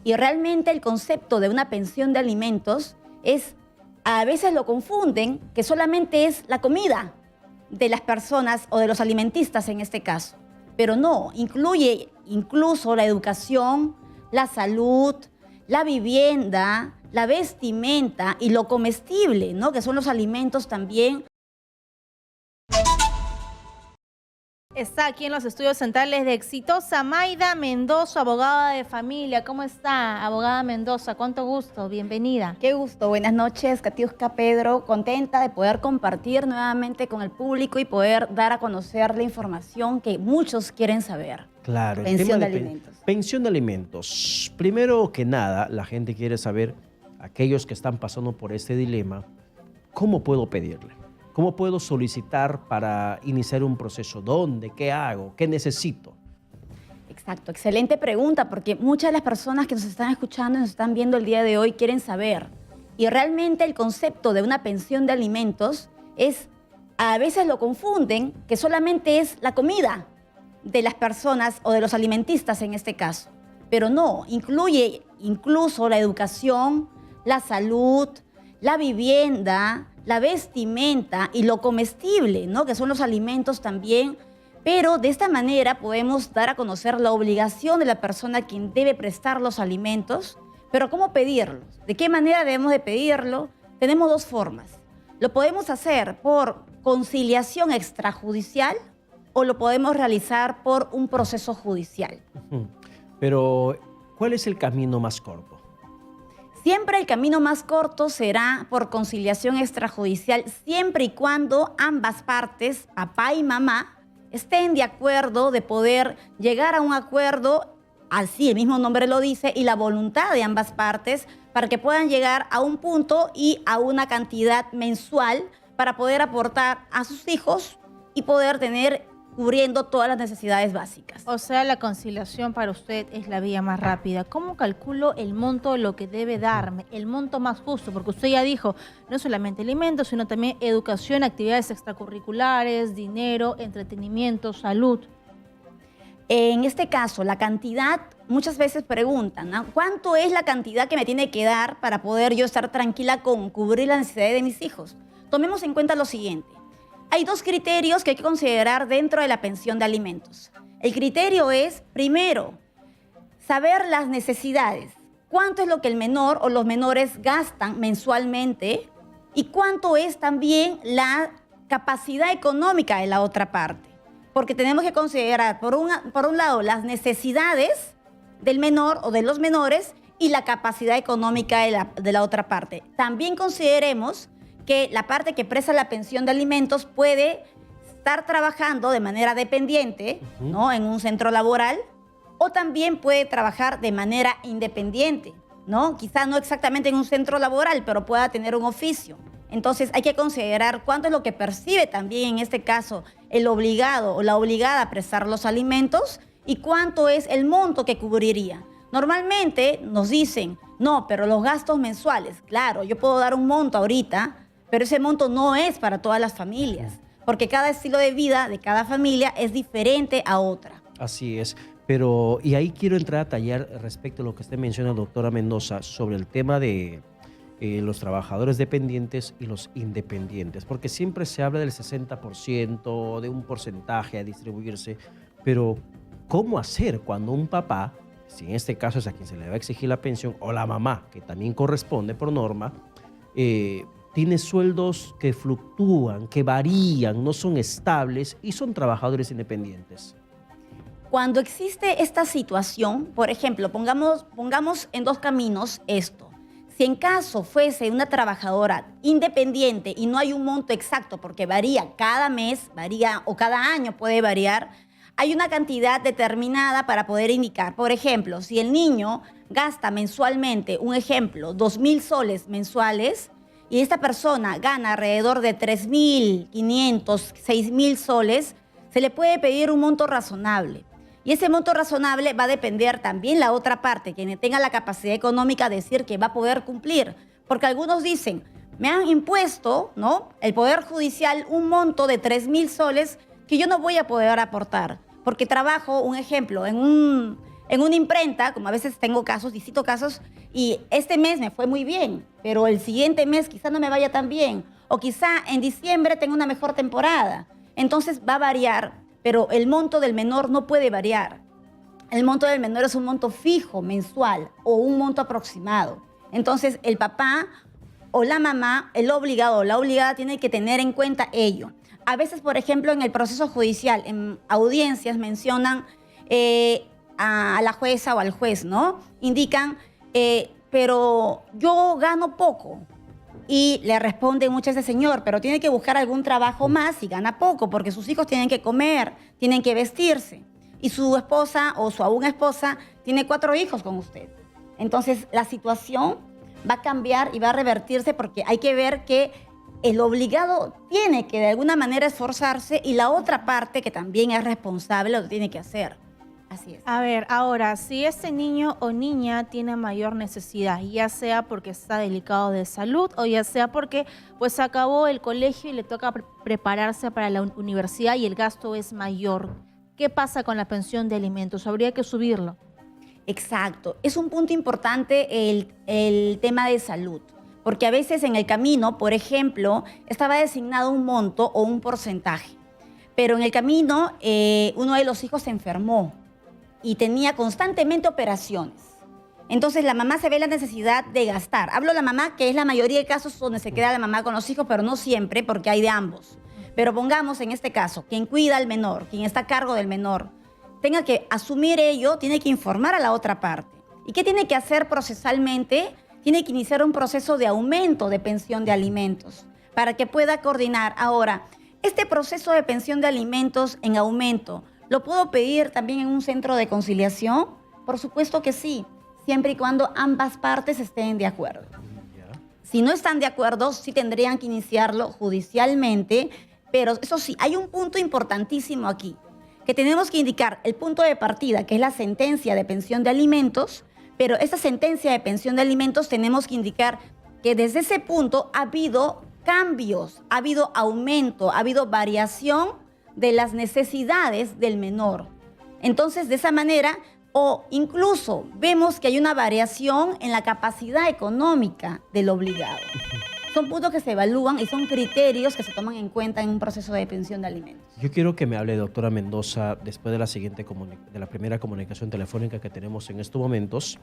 Y realmente el concepto de una pensión de alimentos es, a veces lo confunden, que solamente es la comida de las personas o de los alimentistas en este caso. Pero no, incluye incluso la educación, la salud, la vivienda, la vestimenta y lo comestible, ¿no? Que son los alimentos también. Está aquí en los estudios centrales de Exitosa Mayda Mendoza, abogada de familia. ¿Cómo está, abogada Mendoza? Cuánto gusto, bienvenida. Qué gusto, buenas noches, Katiuska, Pedro. Contenta de poder compartir nuevamente con el público y poder dar a conocer la información que muchos quieren saber. Claro, el Pensión tema de alimentos. Pensión de alimentos. Primero que nada, la gente quiere saber, aquellos que están pasando por este dilema, ¿cómo puedo pedirle? ¿Cómo puedo solicitar para iniciar un proceso? ¿Dónde? ¿Qué hago? ¿Qué necesito? Exacto, excelente pregunta, porque muchas de las personas que nos están escuchando y nos están viendo el día de hoy quieren saber. Y realmente el concepto de una pensión de alimentos es, a veces lo confunden, que solamente es la comida de las personas o de los alimentistas en este caso. Pero no, incluye incluso la educación, la salud, la vivienda, la vestimenta y lo comestible, ¿no? Que son los alimentos también. Pero de esta manera podemos dar a conocer la obligación de la persona a quien debe prestar los alimentos. Pero ¿cómo pedirlos? ¿De qué manera debemos de pedirlo? Tenemos dos formas. Lo podemos hacer por conciliación extrajudicial o lo podemos realizar por un proceso judicial. Pero, ¿cuál es el camino más corto? Siempre el camino más corto será por conciliación extrajudicial, siempre y cuando ambas partes, papá y mamá, estén de acuerdo de poder llegar a un acuerdo, así el mismo nombre lo dice, y la voluntad de ambas partes para que puedan llegar a un punto y a una cantidad mensual para poder aportar a sus hijos y poder tener cubriendo todas las necesidades básicas. O sea, la conciliación para usted es la vía más rápida. ¿Cómo calculo el monto de lo que debe darme? El monto más justo, porque usted ya dijo, no solamente alimentos, sino también educación, actividades extracurriculares, dinero, entretenimiento, salud. En este caso, la cantidad, muchas veces preguntan, ¿no? ¿Cuánto es la cantidad que me tiene que dar para poder yo estar tranquila con cubrir las necesidades de mis hijos? Tomemos en cuenta lo siguiente. Hay dos criterios que hay que considerar dentro de la pensión de alimentos. El criterio es, primero, saber las necesidades. ¿Cuánto es lo que el menor o los menores gastan mensualmente? Y cuánto es también la capacidad económica de la otra parte. Porque tenemos que considerar, por un lado, las necesidades del menor o de los menores y la capacidad económica de la otra parte. También consideremos que la parte que presta la pensión de alimentos puede estar trabajando de manera dependiente, ¿no? En un centro laboral, o también puede trabajar de manera independiente, ¿no? Quizá no exactamente en un centro laboral, pero pueda tener un oficio. Entonces hay que considerar cuánto es lo que percibe también en este caso el obligado o la obligada a prestar los alimentos y cuánto es el monto que cubriría. Normalmente nos dicen, no, pero los gastos mensuales, claro, yo puedo dar un monto ahorita, pero ese monto no es para todas las familias, porque cada estilo de vida de cada familia es diferente a otra. Así es, pero y ahí quiero entrar a tallar respecto a lo que usted menciona, doctora Mendoza, sobre el tema de los trabajadores dependientes y los independientes, porque siempre se habla del 60%, de un porcentaje a distribuirse, pero ¿cómo hacer cuando un papá, si en este caso es a quien se le va a exigir la pensión, o la mamá, que también corresponde por norma, tiene sueldos que fluctúan, que varían, no son estables y son trabajadores independientes? Cuando existe esta situación, por ejemplo, pongamos en dos caminos esto. Si en caso fuese una trabajadora independiente y no hay un monto exacto, porque varía cada mes, varía o cada año puede variar, hay una cantidad determinada para poder indicar. Por ejemplo, si el niño gasta mensualmente, un ejemplo, 2.000 soles mensuales, y esta persona gana alrededor de 3.500, 6.000 soles, se le puede pedir un monto razonable. Y ese monto razonable va a depender también la otra parte, quien tenga la capacidad económica de decir que va a poder cumplir. Porque algunos dicen, me han impuesto, ¿no?, el Poder Judicial un monto de 3.000 soles que yo no voy a poder aportar. Porque trabajo, un ejemplo, en en una imprenta, como a veces tengo casos, visito casos, y este mes me fue muy bien, pero el siguiente mes quizá no me vaya tan bien, o quizá en diciembre tenga una mejor temporada. Entonces va a variar, pero el monto del menor no puede variar. El monto del menor es un monto fijo, mensual, o un monto aproximado. Entonces el papá o la mamá, el obligado o la obligada tiene que tener en cuenta ello. A veces, por ejemplo, en el proceso judicial, en audiencias mencionan a la jueza o al juez, ¿no? Indican, pero yo gano poco. Y le responde muchas veces, señor, pero tiene que buscar algún trabajo más y gana poco, porque sus hijos tienen que comer, tienen que vestirse. Y su esposa o su aún esposa tiene 4 hijos con usted. Entonces, la situación va a cambiar y va a revertirse porque hay que ver que el obligado tiene que de alguna manera esforzarse y la otra parte, que también es responsable, lo tiene que hacer. Así es. A ver, ahora, si ese niño o niña tiene mayor necesidad, ya sea porque está delicado de salud o ya sea porque pues acabó el colegio y le toca prepararse para la universidad y el gasto es mayor, ¿qué pasa con la pensión de alimentos? ¿Habría que subirlo? Exacto. Es un punto importante el tema de salud, porque a veces en el camino, por ejemplo, estaba designado un monto o un porcentaje, pero en el camino uno de los hijos se enfermó y tenía constantemente operaciones. Entonces la mamá se ve la necesidad de gastar. Hablo de la mamá, que es la mayoría de casos donde se queda la mamá con los hijos, pero no siempre, porque hay de ambos. Pero pongamos en este caso, quien cuida al menor, quien está a cargo del menor, tenga que asumir ello, tiene que informar a la otra parte. ¿Y qué tiene que hacer procesalmente? Tiene que iniciar un proceso de aumento de pensión de alimentos para que pueda coordinar. Ahora, este proceso de pensión de alimentos en aumento, ¿lo puedo pedir también en un centro de conciliación? Por supuesto que sí, siempre y cuando ambas partes estén de acuerdo. Si no están de acuerdo, sí tendrían que iniciarlo judicialmente, pero eso sí, hay un punto importantísimo aquí, que tenemos que indicar el punto de partida, que es la sentencia de pensión de alimentos, pero esa sentencia de pensión de alimentos tenemos que indicar que desde ese punto ha habido cambios, ha habido aumento, ha habido variación de las necesidades del menor. Entonces, de esa manera, o incluso vemos que hay una variación en la capacidad económica del obligado. Son puntos que se evalúan y son criterios que se toman en cuenta en un proceso de pensión de alimentos. Yo quiero que me hable, doctora Mendoza, después de la primera comunicación telefónica que tenemos en estos momentos,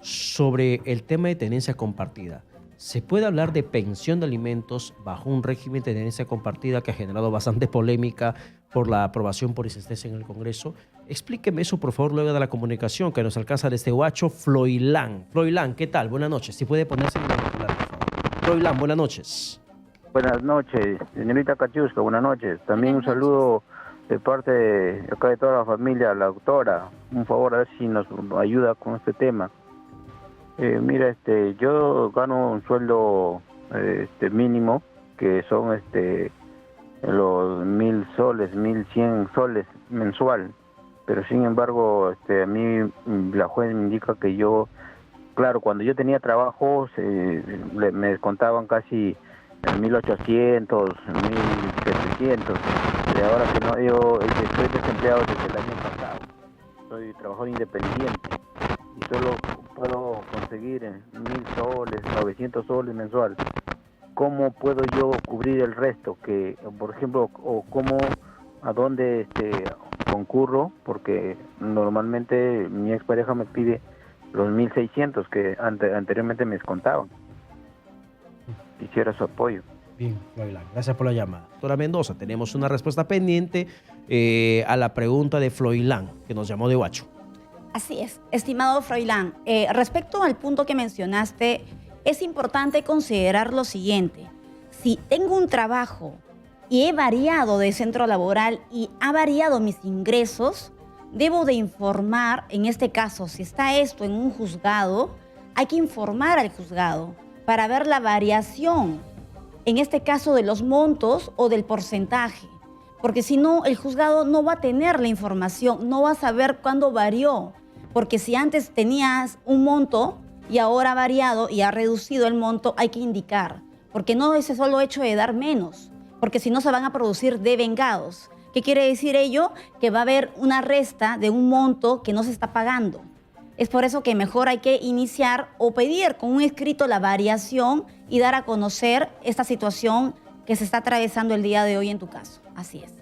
sobre el tema de tenencia compartida. ¿Se puede hablar de pensión de alimentos bajo un régimen de tenencia compartida que ha generado bastante polémica por la aprobación por insistencia en el Congreso? Explíqueme eso, por favor, luego de la comunicación que nos alcanza desde Huacho, Floilán. Floilán, ¿qué tal? Buenas noches. Si puede ponerse en el auricular, por favor. Floilán, buenas noches. Buenas noches, señorita Cachusca, buenas noches. También un saludo de parte de acá de toda la familia, la doctora. Un favor, a ver si nos ayuda con este tema. Mira, yo gano un sueldo mínimo, que son los 1.000 soles, 1.100 soles mensual. Pero sin embargo, a mí la juez me indica que yo, claro, cuando yo tenía trabajo, me descontaban casi 1.800, 1.700. Y ahora que no, yo estoy desempleado desde el año pasado. Soy trabajador independiente y solo puedo conseguir 1.000 soles, 900 soles mensual. ¿Cómo puedo yo cubrir el resto? Que, por ejemplo, o cómo, a dónde concurro, porque normalmente mi expareja me pide los 1.600 que anteriormente me descontaban. Quisiera su apoyo. Bien, Floilán, gracias por la llamada. Doctora Mendoza, tenemos una respuesta pendiente a la pregunta de Floilán, que nos llamó de Huacho. Así es, estimado Froilán. Respecto al punto que mencionaste, es importante considerar lo siguiente. Si tengo un trabajo y he variado de centro laboral y ha variado mis ingresos, debo de informar, en este caso, si está esto en un juzgado, hay que informar al juzgado para ver la variación, en este caso de los montos o del porcentaje. Porque si no, el juzgado no va a tener la información, no va a saber cuándo varió. Porque si antes tenías un monto y ahora ha variado y ha reducido el monto, hay que indicar. Porque no es el solo hecho de dar menos, porque si no se van a producir devengados. ¿Qué quiere decir ello? Que va a haber una resta de un monto que no se está pagando. Es por eso que mejor hay que iniciar o pedir con un escrito la variación y dar a conocer esta situación que se está atravesando el día de hoy en tu caso. Así es.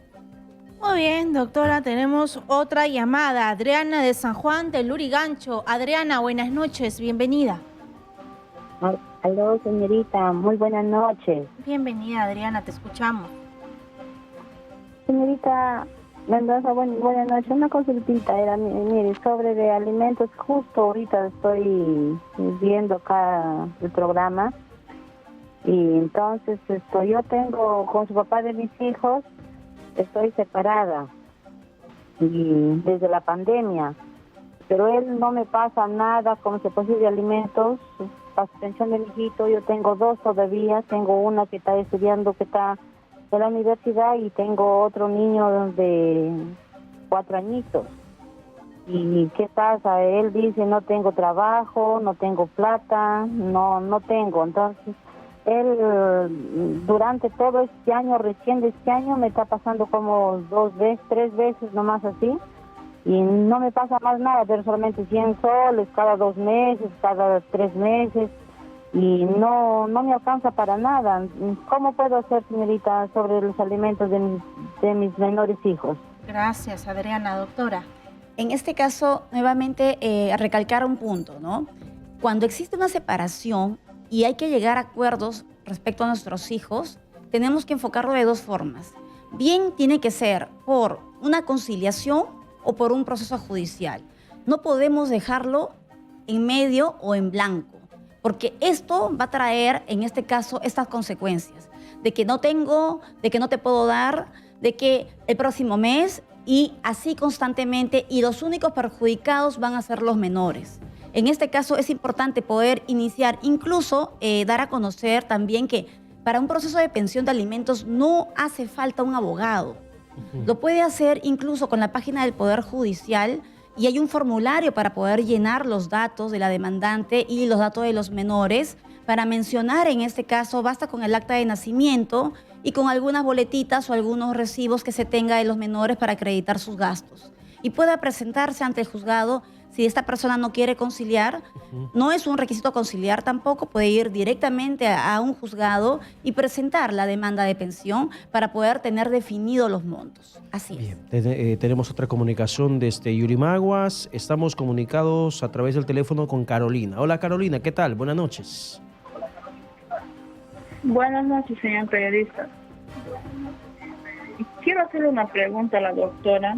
Muy bien, doctora, tenemos otra llamada. Adriana de San Juan del Lurigancho. Adriana, buenas noches, bienvenida. Aló, señorita, muy buenas noches. Bienvenida, Adriana, te escuchamos. Señorita Mendoza, buenas noches. Una consultita era, mire, sobre de alimentos. Justo ahorita estoy viendo acá el programa y entonces yo tengo con su papá de mis hijos, estoy separada y desde la pandemia, pero él no me pasa nada como se puede decir de alimentos. Para pensión de mi hijito, yo tengo 2 todavía, tengo una que está estudiando, que está en la universidad, y tengo otro niño de 4 añitos. ¿Y qué pasa? Él dice, no tengo trabajo, no tengo plata, no tengo. Entonces, él durante todo este año, recién de este año, me está pasando como 2 veces, 3 veces nomás así. Y no me pasa más nada, pero solamente 100 soles cada 2 meses, cada 3 meses, y no me alcanza para nada. ¿Cómo puedo hacer, señorita, sobre los alimentos de mis menores hijos? Gracias, Adriana. Doctora. En este caso, nuevamente, recalcar un punto, ¿no? Cuando existe una separación y hay que llegar a acuerdos respecto a nuestros hijos, tenemos que enfocarlo de 2 formas. Bien tiene que ser por una conciliación o por un proceso judicial. No podemos dejarlo en medio o en blanco, porque esto va a traer, en este caso, estas consecuencias, de que no tengo, de que no te puedo dar, de que el próximo mes, y así constantemente, y los únicos perjudicados van a ser los menores. En este caso es importante poder iniciar, incluso dar a conocer también que para un proceso de pensión de alimentos no hace falta un abogado. Lo puede hacer incluso con la página del Poder Judicial, y hay un formulario para poder llenar los datos de la demandante y los datos de los menores. Para mencionar, en este caso, basta con el acta de nacimiento y con algunas boletitas o algunos recibos que se tenga de los menores para acreditar sus gastos. Y pueda presentarse ante el juzgado. Si esta persona no quiere conciliar, no es un requisito conciliar tampoco, puede ir directamente a un juzgado y presentar la demanda de pensión para poder tener definidos los montos. Así es. Bien, tenemos otra comunicación desde Yurimaguas. Estamos comunicados a través del teléfono con Carolina. Hola, Carolina, ¿qué tal? Buenas noches. Buenas noches, señor periodista. Quiero hacerle una pregunta a la doctora.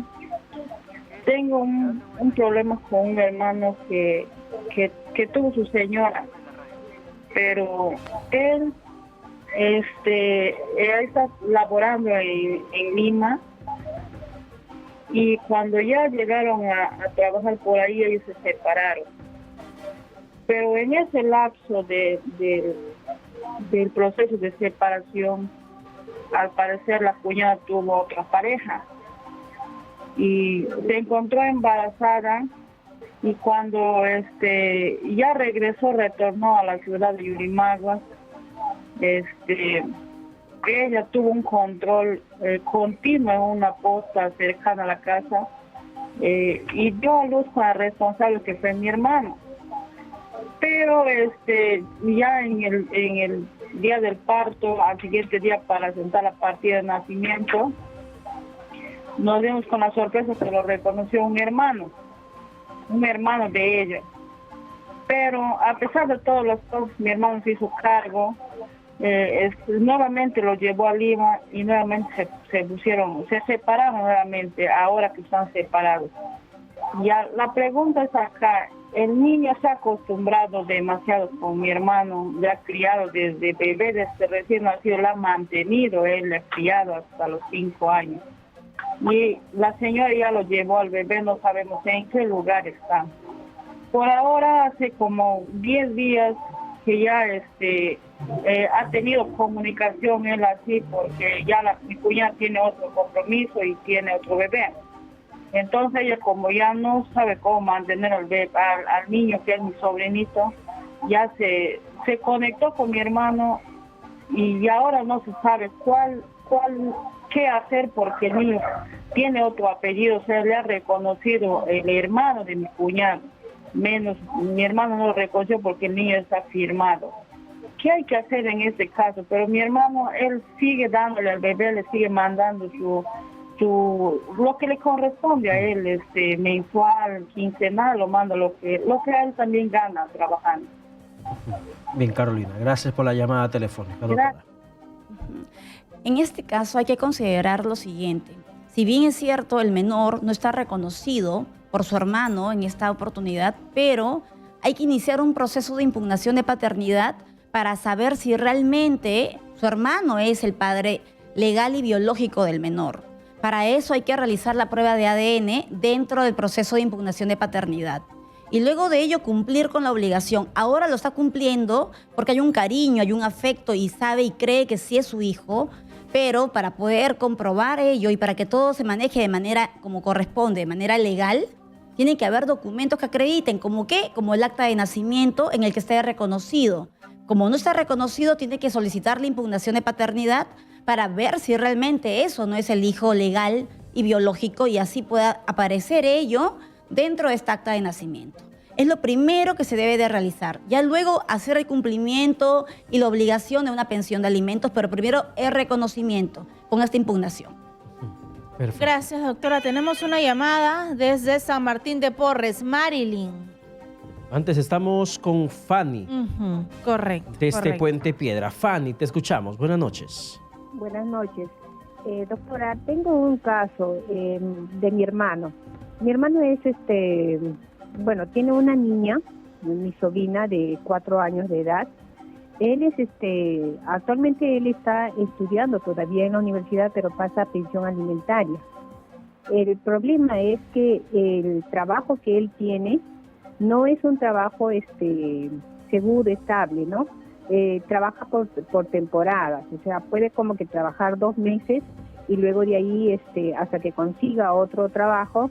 Tengo un problema con un hermano que tuvo su señora, pero él está laborando en Lima, y cuando ya llegaron a trabajar por ahí, ellos se separaron. Pero en ese lapso del proceso de separación, al parecer la cuñada tuvo otra pareja y se encontró embarazada, y cuando ya retornó a la ciudad de Yurimaguas, ella tuvo un control continuo en una posta cercana a la casa, y dio a luz con la responsable, que fue mi hermano. Pero ya en el día del parto, al siguiente día para sentar la partida de nacimiento, nos dimos con la sorpresa que lo reconoció un hermano de ella. Pero a pesar de todos los cosas, mi hermano se hizo cargo, nuevamente lo llevó a Lima, y nuevamente se separaron nuevamente, ahora que están separados. Ya la pregunta es acá, el niño se ha acostumbrado demasiado con mi hermano, le ha criado desde bebé, desde recién nacido, la ha mantenido, él le ha criado hasta los 5 años. Y la señora ya lo llevó al bebé, no sabemos en qué lugar está. Por ahora hace como 10 días que ya ha tenido comunicación él así, porque ya mi cuñada tiene otro compromiso y tiene otro bebé. Entonces ella, como ya no sabe cómo mantener al niño, que es mi sobrinito, ya se conectó con mi hermano, y ahora no se sabe qué hacer, porque el niño tiene otro apellido, o sea, le ha reconocido el hermano de mi cuñado. menos mi hermano no lo reconoció porque el niño está firmado. ¿Qué hay que hacer en este caso? Pero mi hermano, él sigue dándole al bebé, le sigue mandando lo que le corresponde a él, mensual, quincenal, lo manda lo que a él también gana trabajando. Bien, Carolina, gracias por la llamada telefónica, doctora. En este caso hay que considerar lo siguiente. Si bien es cierto, el menor no está reconocido por su hermano en esta oportunidad, pero hay que iniciar un proceso de impugnación de paternidad para saber si realmente su hermano es el padre legal y biológico del menor. Para eso hay que realizar la prueba de ADN dentro del proceso de impugnación de paternidad. Y luego de ello cumplir con la obligación. Ahora lo está cumpliendo porque hay un cariño, hay un afecto y sabe y cree que sí es su hijo, pero para poder comprobar ello y para que todo se maneje de manera como corresponde, de manera legal, tiene que haber documentos que acrediten, ¿como qué? Como el acta de nacimiento en el que esté reconocido. Como no está reconocido, tiene que solicitar la impugnación de paternidad para ver si realmente eso no es el hijo legal y biológico y así pueda aparecer ello dentro de esta acta de nacimiento. Es lo primero que se debe de realizar. Ya luego hacer el cumplimiento y la obligación de una pensión de alimentos, pero primero el reconocimiento con esta impugnación. Perfecto. Gracias, doctora. Tenemos una llamada desde San Martín de Porres. Marilyn. Antes estamos con Fanny, Correcto. desde Puente Piedra. Fanny, te escuchamos. Buenas noches. Buenas noches. Doctora, tengo un caso de mi hermano. Mi hermano es, tiene una niña, mi sobrina de 4 años de edad. Él es, actualmente él está estudiando todavía en la universidad, pero pasa pensión alimentaria. El problema es que el trabajo que él tiene no es un trabajo, seguro, estable, ¿no? Trabaja por temporadas, o sea, puede como que trabajar 2 meses y luego de ahí, hasta que consiga otro trabajo.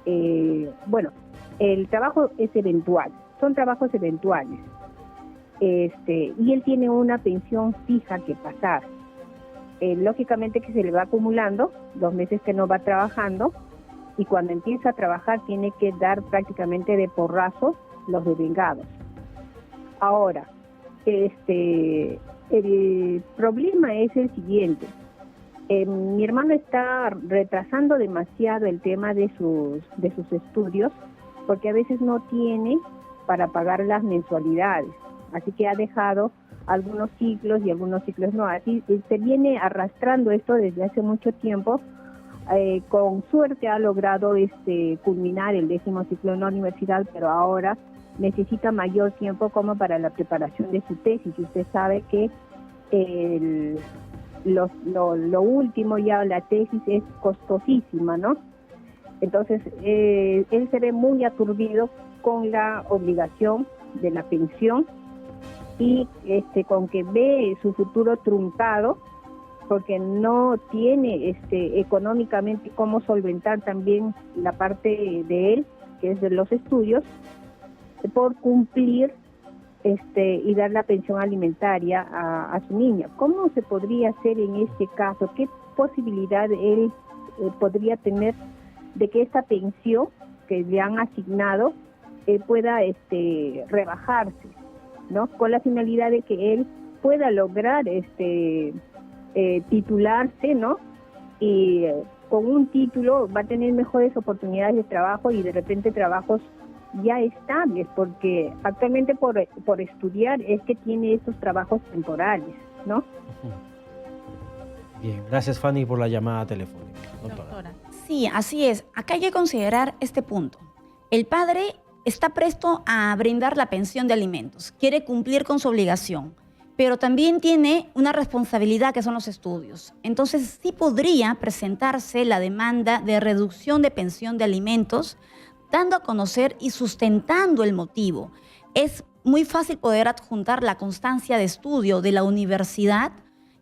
El trabajo es eventual, son trabajos eventuales. Y él tiene una pensión fija que pasar. Lógicamente que se le va acumulando los meses que no va trabajando y cuando empieza a trabajar tiene que dar prácticamente de porrazo los devengados. Ahora, el problema es el siguiente. Mi hermano está retrasando demasiado el tema de sus estudios porque a veces no tiene para pagar las mensualidades. Así que ha dejado algunos ciclos y algunos ciclos no. Así se viene arrastrando esto desde hace mucho tiempo. Con suerte ha logrado culminar el 10º ciclo en la universidad, pero ahora necesita mayor tiempo como para la preparación de su tesis. Y usted sabe que lo último ya, la tesis es costosísima, ¿no? Entonces, él se ve muy aturdido con la obligación de la pensión y con que ve su futuro truncado porque no tiene económicamente cómo solventar también la parte de él, que es de los estudios, por cumplir y dar la pensión alimentaria a su niña. ¿Cómo se podría hacer en este caso? ¿Qué posibilidad él podría tener de que esta pensión que le han asignado pueda rebajarse, ¿no? Con la finalidad de que él pueda lograr titularse, ¿no? Y con un título va a tener mejores oportunidades de trabajo y de repente trabajos ya estables, porque actualmente por estudiar es que tiene estos trabajos temporales, ¿no? Bien, gracias Fanny por la llamada telefónica. Doctora. Sí, así es. Acá hay que considerar este punto. El padre está presto a brindar la pensión de alimentos, quiere cumplir con su obligación, pero también tiene una responsabilidad que son los estudios. Entonces sí podría presentarse la demanda de reducción de pensión de alimentos, dando a conocer y sustentando el motivo. Es muy fácil poder adjuntar la constancia de estudio de la universidad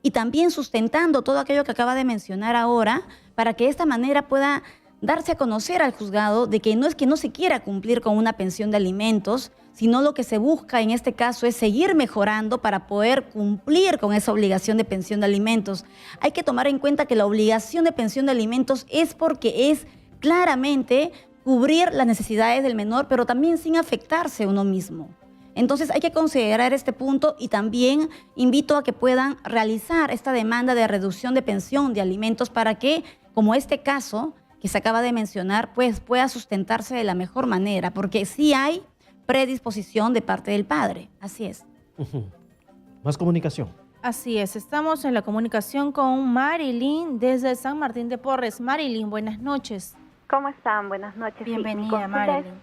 y también sustentando todo aquello que acaba de mencionar ahora, para que de esta manera pueda darse a conocer al juzgado de que no se quiera cumplir con una pensión de alimentos, sino lo que se busca en este caso es seguir mejorando para poder cumplir con esa obligación de pensión de alimentos. Hay que tomar en cuenta que la obligación de pensión de alimentos es porque es claramente cubrir las necesidades del menor, pero también sin afectarse uno mismo. Entonces hay que considerar este punto y también invito a que puedan realizar esta demanda de reducción de pensión de alimentos para que, como este caso que se acaba de mencionar, pues pueda sustentarse de la mejor manera, porque sí hay predisposición de parte del padre. Así es. Más comunicación. Así es, estamos en la comunicación con Marilyn desde San Martín de Porres. Marilyn, buenas noches. ¿Cómo están? Buenas noches. Sí, Bienvenida, mi consulta Marilyn.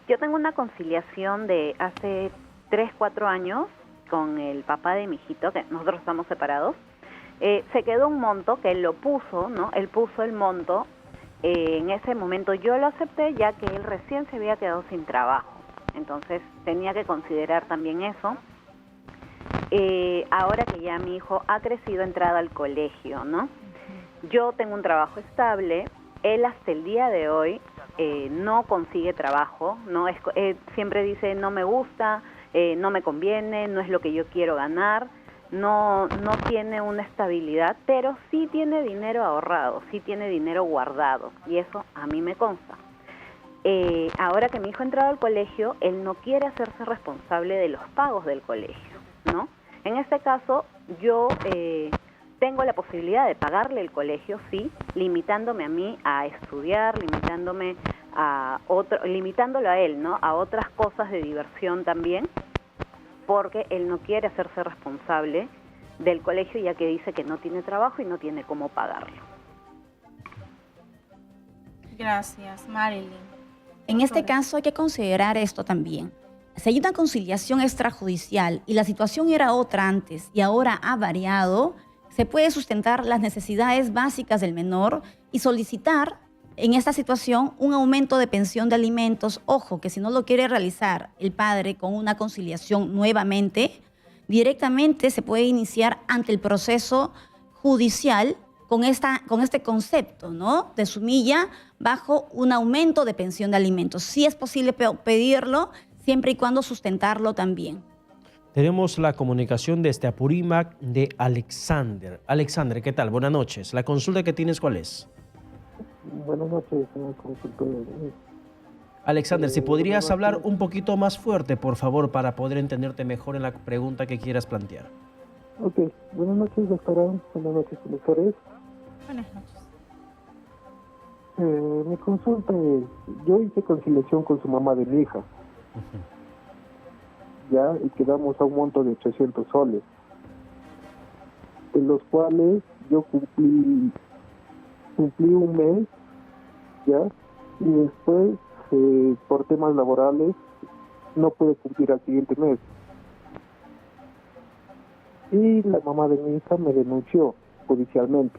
yo tengo una conciliación de hace 3, 4 años con el papá de mi hijito, que nosotros estamos separados. Se quedó un monto que él lo puso, ¿no? Él puso el monto. En ese momento yo lo acepté ya que él recién se había quedado sin trabajo. Entonces tenía que considerar también eso. Ahora que ya mi hijo ha crecido, entrado al colegio, ¿no? Yo tengo un trabajo estable, él hasta el día de hoy no consigue trabajo, ¿no? Siempre dice no me gusta, no me conviene, no es lo que yo quiero ganar, no tiene una estabilidad, pero sí tiene dinero ahorrado, sí tiene dinero guardado, y eso a mí me consta. Ahora que mi hijo ha entrado al colegio, él no quiere hacerse responsable de los pagos del colegio, ¿no? En este caso, yo tengo la posibilidad de pagarle el colegio, sí, limitándome a mí a estudiar, limitándolo a él, ¿no? A otras cosas de diversión también, porque él no quiere hacerse responsable del colegio, ya que dice que no tiene trabajo y no tiene cómo pagarlo. Gracias, Marilyn. En este caso hay que considerar esto también. Si hay una conciliación extrajudicial y la situación era otra antes y ahora ha variado, se puede sustentar las necesidades básicas del menor y solicitar en esta situación un aumento de pensión de alimentos. Ojo, que si no lo quiere realizar el padre con una conciliación nuevamente, directamente se puede iniciar ante el proceso judicial con este concepto, ¿no? De sumilla bajo un aumento de pensión de alimentos. Sí es posible pedirlo, siempre y cuando sustentarlo también. Tenemos la comunicación desde Apurímac de Alexander. Alexander, ¿qué tal? Buenas noches. ¿La consulta que tienes cuál es? Buenas noches, señor consultor. Alexander, si podrías hablar un poquito más fuerte, por favor, para poder entenderte mejor en la pregunta que quieras plantear. Ok, buenas noches, doctora. Buenas noches, profesores. Buenas noches. Mi consulta es, yo hice conciliación con su mamá de mi hija. Ya, y quedamos a un monto de 800 soles, de los cuales yo cumplí un mes, ya, y después, por temas laborales, no pude cumplir al siguiente mes. Y la mamá de mi hija me denunció judicialmente,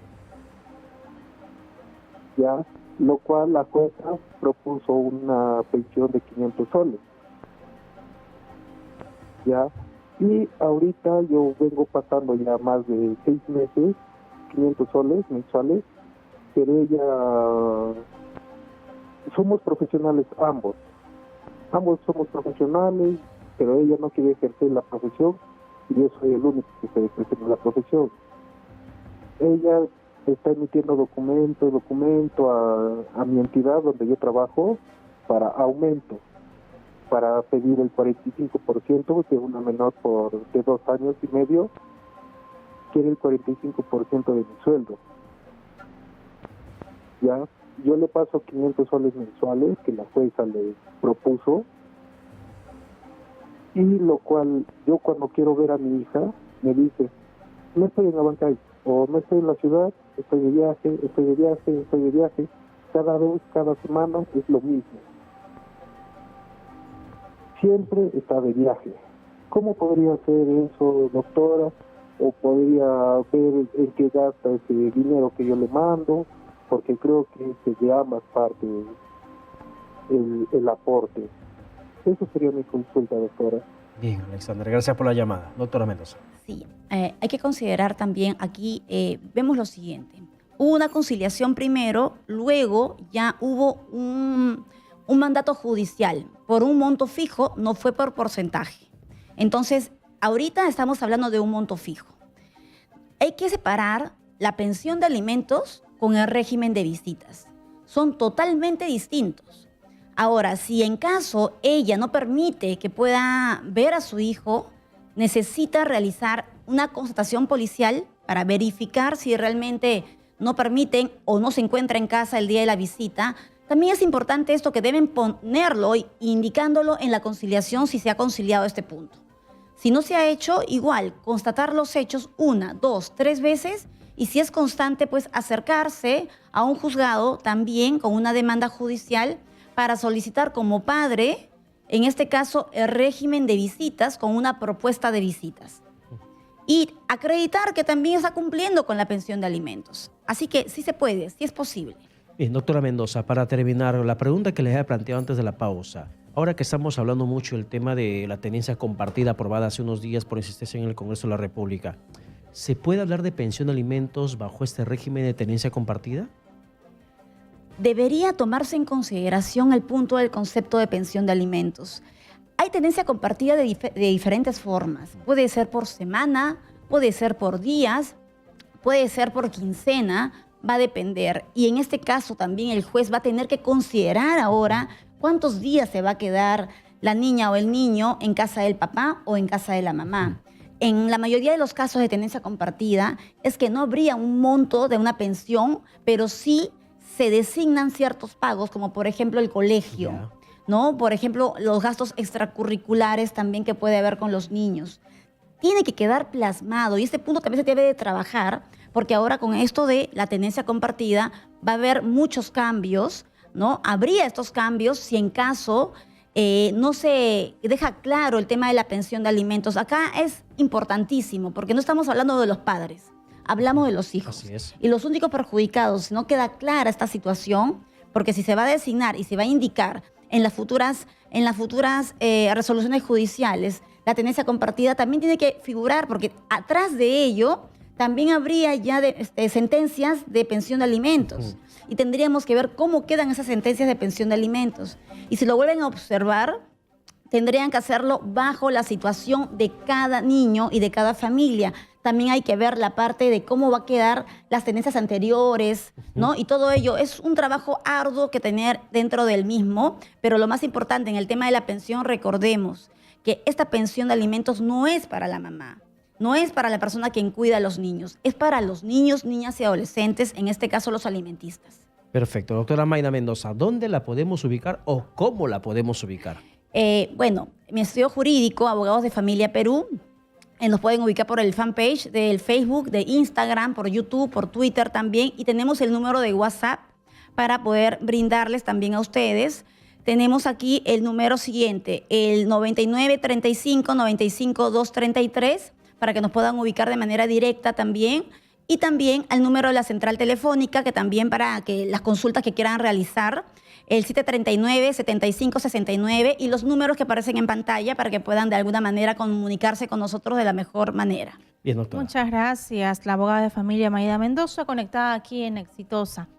ya, lo cual la jueza propuso una pensión de 500 soles. Ya, y ahorita yo vengo pasando ya más de 6 meses, 500 soles mensuales, pero ella, somos profesionales ambos somos profesionales, pero ella no quiere ejercer la profesión y yo soy el único que se ejerce en la profesión. Ella está emitiendo documento a mi entidad donde yo trabajo para aumento, para pedir el 45% de una menor de 2 años y medio, quiere el 45% de mi sueldo. Ya, yo le paso 500 soles mensuales que la jueza le propuso, y lo cual yo cuando quiero ver a mi hija me dice, no estoy en Abancay, o no estoy en la ciudad, estoy de viaje, cada semana es lo mismo. Siempre está de viaje. ¿Cómo podría ser eso, doctora? ¿O podría ver en qué gasta ese dinero que yo le mando? Porque creo que es de ambas partes el aporte. Eso sería mi consulta, doctora. Bien, Alexander, gracias por la llamada. Doctora Mendoza. Sí, hay que considerar también aquí, vemos lo siguiente. Hubo una conciliación primero, luego ya hubo un mandato judicial por un monto fijo, no fue por porcentaje. Entonces, ahorita estamos hablando de un monto fijo. Hay que separar la pensión de alimentos con el régimen de visitas. Son totalmente distintos. Ahora, si en caso ella no permite que pueda ver a su hijo, necesita realizar una constatación policial para verificar si realmente no permiten o no se encuentra en casa el día de la visita. También es importante esto que deben ponerlo y indicándolo en la conciliación si se ha conciliado este punto. Si no se ha hecho, igual, constatar los hechos 1, 2, 3 veces y si es constante, pues acercarse a un juzgado también con una demanda judicial para solicitar como padre, en este caso, el régimen de visitas con una propuesta de visitas. Y acreditar que también está cumpliendo con la pensión de alimentos. Así que sí se puede, sí es posible. Bien, doctora Mendoza, para terminar, la pregunta que les había planteado antes de la pausa. Ahora que estamos hablando mucho del tema de la tenencia compartida aprobada hace unos días por insistencia en el Congreso de la República, ¿se puede hablar de pensión de alimentos bajo este régimen de tenencia compartida? Debería tomarse en consideración el punto del concepto de pensión de alimentos. Hay tenencia compartida de diferentes formas. Puede ser por semana, puede ser por días, puede ser por quincena, va a depender. Y en este caso también el juez va a tener que considerar ahora cuántos días se va a quedar la niña o el niño en casa del papá o en casa de la mamá. En la mayoría de los casos de tenencia compartida es que no habría un monto de una pensión, pero sí se designan ciertos pagos, como por ejemplo el colegio, ¿no? Por ejemplo, los gastos extracurriculares también que puede haber con los niños. Tiene que quedar plasmado y este punto también se debe de trabajar porque ahora con esto de la tenencia compartida va a haber muchos cambios, ¿no? Habría estos cambios si en caso no se deja claro el tema de la pensión de alimentos. Acá es importantísimo porque no estamos hablando de los padres, hablamos de los hijos. Así es. Y los únicos perjudicados, si no queda clara esta situación, porque si se va a designar y se va a indicar en las futuras resoluciones judiciales, la tenencia compartida también tiene que figurar, porque atrás de ello también habría ya sentencias de pensión de alimentos. Y tendríamos que ver cómo quedan esas sentencias de pensión de alimentos. Y si lo vuelven a observar, tendrían que hacerlo bajo la situación de cada niño y de cada familia. También hay que ver la parte de cómo va a quedar las tenencias anteriores, ¿no? Y todo ello es un trabajo arduo que tener dentro del mismo, pero lo más importante en el tema de la pensión, recordemos que esta pensión de alimentos no es para la mamá, no es para la persona quien cuida a los niños, es para los niños, niñas y adolescentes, en este caso los alimentistas. Perfecto. Doctora Mayra Mendoza, ¿dónde la podemos ubicar o cómo la podemos ubicar? Bueno, mi estudio jurídico, Abogados de Familia Perú, nos pueden ubicar por el fanpage del Facebook, de Instagram, por YouTube, por Twitter también. Y tenemos el número de WhatsApp para poder brindarles también a ustedes. Tenemos aquí el número siguiente, el 9935-95-233, para que nos puedan ubicar de manera directa también. Y también al número de la central telefónica, que también para que las consultas que quieran realizar, el 739-7569 y los números que aparecen en pantalla para que puedan de alguna manera comunicarse con nosotros de la mejor manera. Bien, doctora. Muchas gracias. La abogada de familia Mayra Mendoza, conectada aquí en Exitosa.